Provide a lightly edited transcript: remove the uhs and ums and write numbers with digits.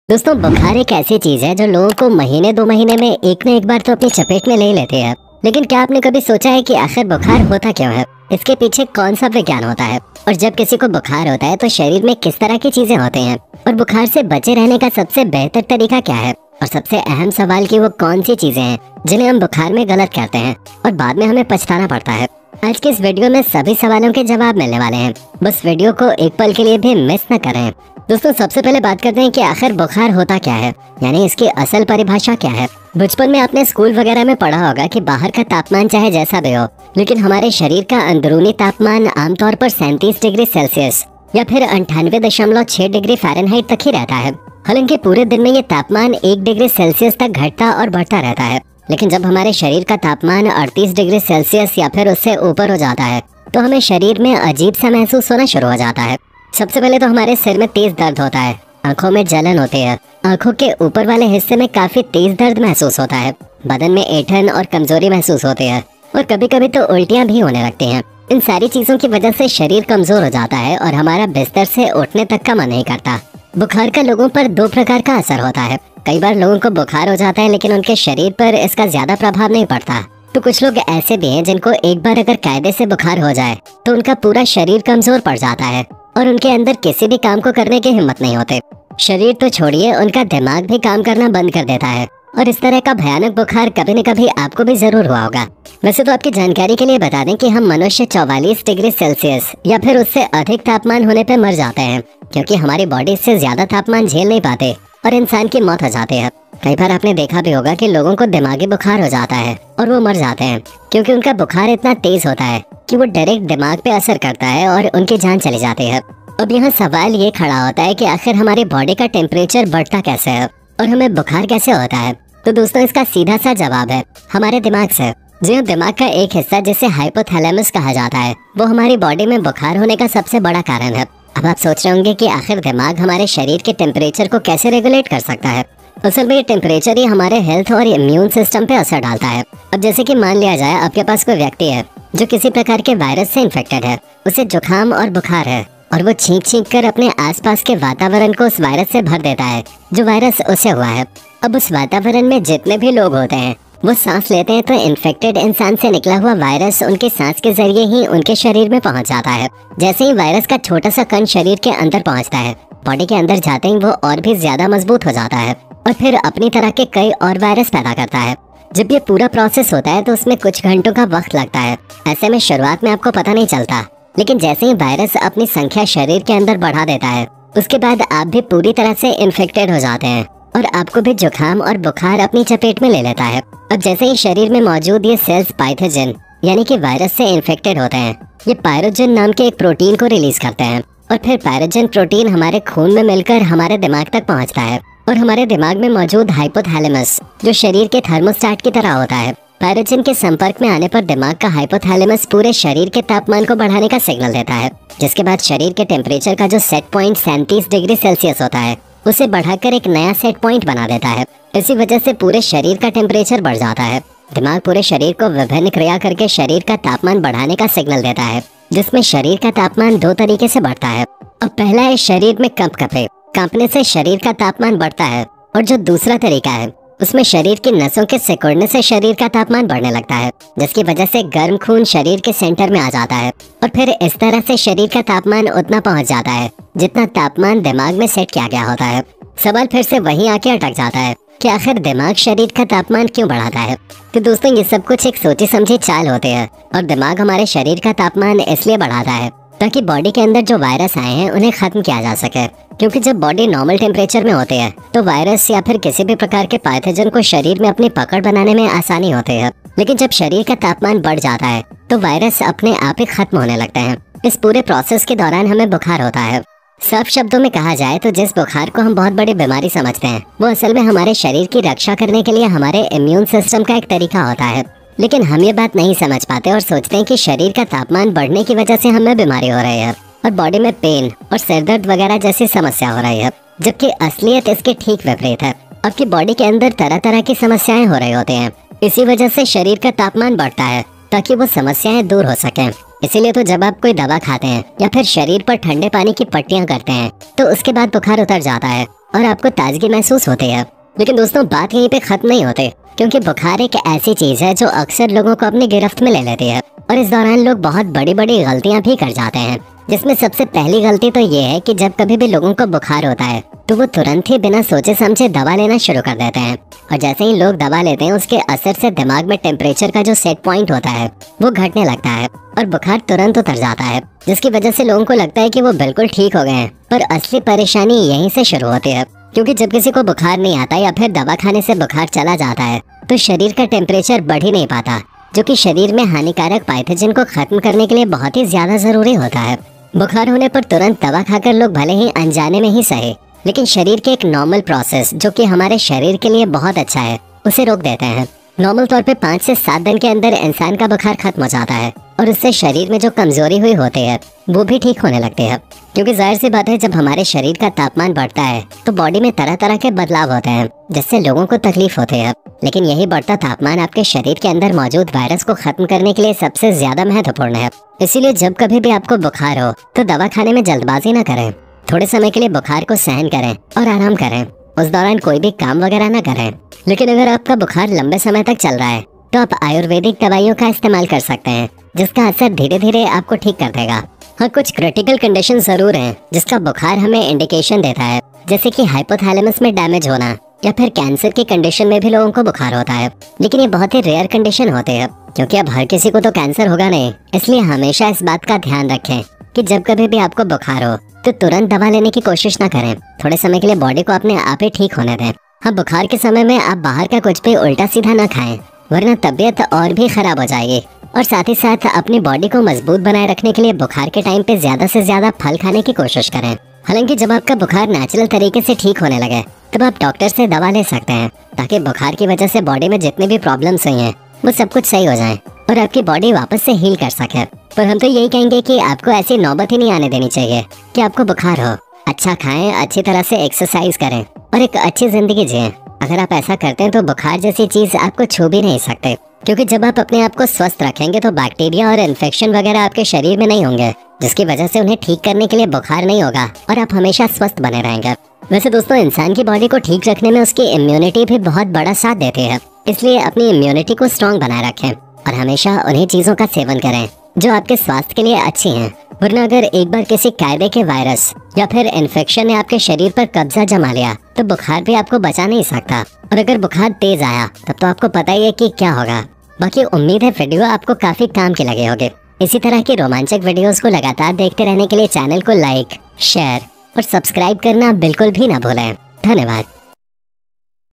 दोस्तों, बुखार एक ऐसी चीज है जो लोगों को महीने दो महीने में एक न एक बार तो अपनी चपेट में ले लेती है। लेकिन क्या आपने कभी सोचा है कि आखिर बुखार होता क्यों है? इसके पीछे कौन सा विज्ञान होता है? और जब किसी को बुखार होता है तो शरीर में किस तरह की चीजें होती हैं? और बुखार से बचे रहने का सबसे बेहतर तरीका क्या है? और सबसे अहम सवाल कि वो कौन सी चीजें हैं जिन्हें हम बुखार में गलत करते हैं और बाद में हमें पछताना पड़ता है। आज के इस वीडियो में सभी सवालों के जवाब मिलने वाले हैं। बस वीडियो को एक पल के लिए भी मिस न करें। दोस्तों, सबसे पहले बात करते हैं कि आखिर बुखार होता क्या है, यानी इसकी असल परिभाषा क्या है। बचपन में आपने स्कूल वगैरह में पढ़ा होगा कि बाहर का तापमान चाहे जैसा भी हो, लेकिन हमारे शरीर का अंदरूनी तापमान आमतौर पर 37 डिग्री सेल्सियस या फिर 98.6 डिग्री फ़ारेनहाइट तक ही रहता है। हालांकि पूरे दिन में ये तापमान 1 डिग्री सेल्सियस तक घटता और बढ़ता रहता है। लेकिन जब हमारे शरीर का तापमान 38 डिग्री सेल्सियस या फिर उससे ऊपर हो जाता है तो हमें शरीर में अजीब सा महसूस होना शुरू हो जाता है। सबसे पहले तो हमारे सिर में तेज दर्द होता है, आंखों में जलन होती है, आंखों के ऊपर वाले हिस्से में काफी तेज दर्द महसूस होता है, बदन में ऐंठन और कमजोरी महसूस होती है और कभी कभी तो उल्टियां भी होने लगती हैं। इन सारी चीजों की वजह से शरीर कमजोर हो जाता है और हमारा बिस्तर से उठने तक का मन नहीं करता। बुखार का लोगों पर दो प्रकार का असर होता है। कई बार लोगों को बुखार हो जाता है लेकिन उनके शरीर पर इसका ज्यादा प्रभाव नहीं पड़ता। तो कुछ लोग ऐसे भी हैं जिनको एक बार अगर कायदे से बुखार हो जाए तो उनका पूरा शरीर कमजोर पड़ जाता है और उनके अंदर किसी भी काम को करने की हिम्मत नहीं होती। शरीर तो छोड़िए, उनका दिमाग भी काम करना बंद कर देता है। और इस तरह का भयानक बुखार कभी न कभी आपको भी जरूर हुआ होगा। वैसे तो आपकी जानकारी के लिए बता दें कि हम मनुष्य 44 डिग्री सेल्सियस या फिर उससे अधिक तापमान होने पे मर जाते हैं, क्योंकि हमारी बॉडी इससे ज्यादा तापमान झेल नहीं पाते और इंसान की मौत हो जाती है। कई बार आपने देखा भी होगा कि लोगों को दिमागी बुखार हो जाता है और वो मर जाते हैं, क्योंकि उनका बुखार इतना तेज होता है कि वो डायरेक्ट दिमाग पे असर करता है और उनकी जान चली जाती है। अब यहाँ सवाल ये खड़ा होता है कि आखिर हमारी बॉडी का टेम्परेचर बढ़ता कैसे है और हमें बुखार कैसे होता है? तो दोस्तों, इसका सीधा सा जवाब है हमारे दिमाग से। जो दिमाग का एक हिस्सा जिसे हाइपोथैलेमस कहा जाता है, वो हमारी बॉडी में बुखार होने का सबसे बड़ा कारण है। अब आप सोच रहे होंगे कि आखिर दिमाग हमारे शरीर के टेम्परेचर को कैसे रेगुलेट कर सकता है? असल में ये टेम्परेचर ही हमारे हेल्थ और इम्यून सिस्टम पे असर डालता है। अब जैसे कि मान लिया जाए आपके पास कोई व्यक्ति है जो किसी प्रकार के वायरस से इन्फेक्टेड है, उसे जुकाम और बुखार है और वो छींक कर अपने आसपास के वातावरण को उस वायरस से भर देता है जो वायरस उसे हुआ है। अब उस वातावरण में जितने भी लोग होते हैं वो सांस लेते हैं तो इन्फेक्टेड इंसान से निकला हुआ वायरस उनके सांस के जरिए ही उनके शरीर में पहुंच जाता है। जैसे ही वायरस का छोटा सा कण शरीर के अंदर पहुंचता है, बॉडी के अंदर जाते ही वो और भी ज्यादा मजबूत हो जाता है और फिर अपनी तरह के कई और वायरस पैदा करता है। जब ये पूरा प्रोसेस होता है तो उसमें कुछ घंटों का वक्त लगता है। ऐसे में शुरुआत में आपको पता नहीं चलता, लेकिन जैसे ही वायरस अपनी संख्या शरीर के अंदर बढ़ा देता है, उसके बाद आप भी पूरी तरह से इन्फेक्टेड हो जाते हैं और आपको भी जुकाम और बुखार अपनी चपेट में ले लेता है। अब जैसे ही शरीर में मौजूद ये सेल्स पाइथोजन यानी कि वायरस से इन्फेक्टेड होते हैं, ये पायरोजन नाम के एक प्रोटीन को रिलीज करते हैं और फिर पायरोजन प्रोटीन हमारे खून में मिलकर हमारे दिमाग तक पहुंचता है और हमारे दिमाग में मौजूद हाइपोथैलेमस, जो शरीर के थर्मोस्टेट की तरह होता है, पायरोजन के संपर्क में आने पर दिमाग का हाइपोथैलेमस पूरे शरीर के तापमान को बढ़ाने का सिग्नल देता है, जिसके बाद शरीर के टेम्परेचर का जो सेट पॉइंट 37 डिग्री सेल्सियस होता है उसे बढ़ाकर एक नया सेट पॉइंट बना देता है। इसी वजह से पूरे शरीर का टेम्परेचर बढ़ जाता है। दिमाग पूरे शरीर को विभिन्न क्रिया करके शरीर का तापमान बढ़ाने का सिग्नल देता है, जिसमें शरीर का तापमान दो तरीके से बढ़ता है। अब पहला है शरीर में कंपकपे, कांपने से शरीर का तापमान बढ़ता है, और जो दूसरा तरीका है उसमें शरीर की नसों के सिकुड़ने से शरीर का तापमान बढ़ने लगता है, जिसकी वजह से गर्म खून शरीर के सेंटर में आ जाता है और फिर इस तरह से शरीर का तापमान उतना पहुंच जाता है जितना तापमान दिमाग में सेट किया गया होता है। सवाल फिर से वहीं आके अटक जाता है कि आखिर दिमाग शरीर का तापमान क्यों बढ़ाता है? तो दोस्तों, ये सब कुछ एक सोची समझी चाल होती है और दिमाग हमारे शरीर का तापमान इसलिए बढ़ाता है ताकि बॉडी के अंदर जो वायरस आए हैं उन्हें खत्म किया जा सके। क्योंकि जब बॉडी नॉर्मल टेम्परेचर में होती है तो वायरस या फिर किसी भी प्रकार के पैथोजन को शरीर में अपनी पकड़ बनाने में आसानी होती है। लेकिन जब शरीर का तापमान बढ़ जाता है तो वायरस अपने आप ही खत्म होने लगते हैं। इस पूरे प्रोसेस के दौरान हमें बुखार होता है। साफ शब्दों में कहा जाए तो जिस बुखार को हम बहुत बड़ी बीमारी समझते हैं, वो असल में हमारे शरीर की रक्षा करने के लिए हमारे इम्यून सिस्टम का एक तरीका होता है। लेकिन हम ये बात नहीं समझ पाते और सोचते हैं कि शरीर का तापमान बढ़ने की वजह से हमें बीमारी हो रही है और बॉडी में पेन और सिरदर्द वगैरह जैसी समस्या हो रही है, जबकि असलियत इसके ठीक विपरीत है। आपकी बॉडी के अंदर तरह तरह की समस्याएं हो रही होती हैं। इसी वजह से शरीर का तापमान बढ़ता है ताकि वो समस्याएं दूर हो सकें। इसीलिए तो जब आप कोई दवा खाते हैं या फिर शरीर पर ठंडे पानी की पट्टियां करते हैं तो उसके बाद बुखार उतर जाता है। और आपको ताजगी महसूस होती है। लेकिन दोस्तों बात यहीं पे खत्म नहीं होती, क्योंकि बुखार एक ऐसी चीज है जो अक्सर लोगों को अपनी गिरफ्त में ले लेती है और इस दौरान लोग बहुत बड़ी बड़ी गलतियां भी कर जाते हैं। जिसमें सबसे पहली गलती तो ये है कि जब कभी भी लोगों को बुखार होता है तो वो तुरंत ही बिना सोचे समझे दवा लेना शुरू कर देते हैं और जैसे ही लोग दवा लेते हैं उसके असर से दिमाग में टेम्परेचर का जो सेट पॉइंट होता है वो घटने लगता है और बुखार तुरंत उतर जाता है, जिसकी वजह से लोगों को लगता है कि वो बिल्कुल ठीक हो गए हैं। पर असली परेशानी यहीं से शुरू होती है, क्योंकि जब किसी को बुखार नहीं आता या फिर दवा खाने से बुखार चला जाता है तो शरीर का टेम्परेचर बढ़ ही नहीं पाता, जो कि शरीर में हानिकारक पैथोजन को खत्म करने के लिए बहुत ही ज्यादा जरूरी होता है। बुखार होने पर तुरंत दवा खाकर लोग भले ही अनजाने में ही सही, लेकिन शरीर के एक नॉर्मल प्रोसेस जो कि हमारे शरीर के लिए बहुत अच्छा है उसे रोक देते हैं। नॉर्मल तौर पे 5 से 7 दिन के अंदर इंसान का बुखार खत्म हो जाता है और उससे शरीर में जो कमजोरी हुई होती है वो भी ठीक होने लगती है। क्योंकि जाहिर सी बात है, जब हमारे शरीर का तापमान बढ़ता है तो बॉडी में तरह तरह के बदलाव होते हैं जिससे लोगों को तकलीफ होती है। लेकिन यही बढ़ता तापमान आपके शरीर के अंदर मौजूद वायरस को खत्म करने के लिए सबसे ज्यादा महत्वपूर्ण है। इसीलिए जब कभी भी आपको बुखार हो तो दवा खाने में जल्दबाजी न करें। थोड़े समय के लिए बुखार को सहन करें और आराम करें। उस दौरान कोई भी काम वगैरह न करें। लेकिन अगर आपका बुखार लंबे समय तक चल रहा है तो आप आयुर्वेदिक दवाइयों का इस्तेमाल कर सकते हैं, जिसका असर धीरे धीरे आपको ठीक कर देगा। हाँ, कुछ क्रिटिकल कंडीशन जरूर हैं जिसका बुखार हमें इंडिकेशन देता है, जैसे कि हाइपोथैलेमस में डैमेज होना या फिर कैंसर की कंडीशन में भी लोगों को बुखार होता है। लेकिन ये बहुत ही रेयर कंडीशन होते हैं, क्योंकि अब हर किसी को तो कैंसर होगा नहीं। इसलिए हमेशा इस बात का ध्यान रखें कि जब कभी भी आपको बुखार हो तो तुरंत दवा लेने की कोशिश न करें। थोड़े समय के लिए बॉडी को अपने आप ही ठीक होने दें। हाँ, बुखार के समय में आप बाहर का कुछ भी उल्टा सीधा न खाएं, वरना तबीयत और भी खराब हो जाएगी। और साथ ही साथ अपनी बॉडी को मजबूत बनाए रखने के लिए बुखार के टाइम पे ज्यादा से ज्यादा फल खाने की कोशिश करें। हालांकि जब आपका बुखार नेचुरल तरीके से ठीक होने लगे तब आप डॉक्टर से दवा ले सकते हैं, ताकि बुखार की वजह से बॉडी में जितनी भी प्रॉब्लम्स हुई हैं वो सब कुछ सही हो जाए और आपकी बॉडी वापस से हील कर सके। पर हम तो यही कहेंगे कि आपको ऐसी नौबत ही नहीं आने देनी चाहिए कि आपको बुखार हो। अच्छा खाएं, अच्छी तरह से एक्सरसाइज करें और एक अच्छी जिंदगी जिएं। अगर आप ऐसा करते हैं तो बुखार जैसी चीज आपको छू भी नहीं सकते, क्योंकि जब आप अपने आप को स्वस्थ रखेंगे तो बैक्टीरिया और इन्फेक्शन वगैरह आपके शरीर में नहीं होंगे, जिसकी वजह से उन्हें ठीक करने के लिए बुखार नहीं होगा और आप हमेशा स्वस्थ बने रहेंगे। वैसे दोस्तों, इंसान की बॉडी को ठीक रखने में उसकी इम्यूनिटी भी बहुत बड़ा साथ देती है। इसलिए अपनी इम्यूनिटी को स्ट्रॉन्ग बनाए रखें और हमेशा उन्हीं चीजों का सेवन करें जो आपके स्वास्थ्य के लिए अच्छी हैं। वरना अगर एक बार किसी कायदे के वायरस या फिर इन्फेक्शन ने आपके शरीर पर कब्जा जमा लिया तो बुखार भी आपको बचा नहीं सकता। और अगर बुखार तेज आया तब तो आपको पता ही है कि क्या होगा। बाकी उम्मीद है वीडियो आपको काफी काम की लगे होंगे। इसी तरह की रोमांचक वीडियोस को लगातार देखते रहने के लिए चैनल को लाइक, शेयर और सब्सक्राइब करना बिल्कुल भी ना भूलें। धन्यवाद।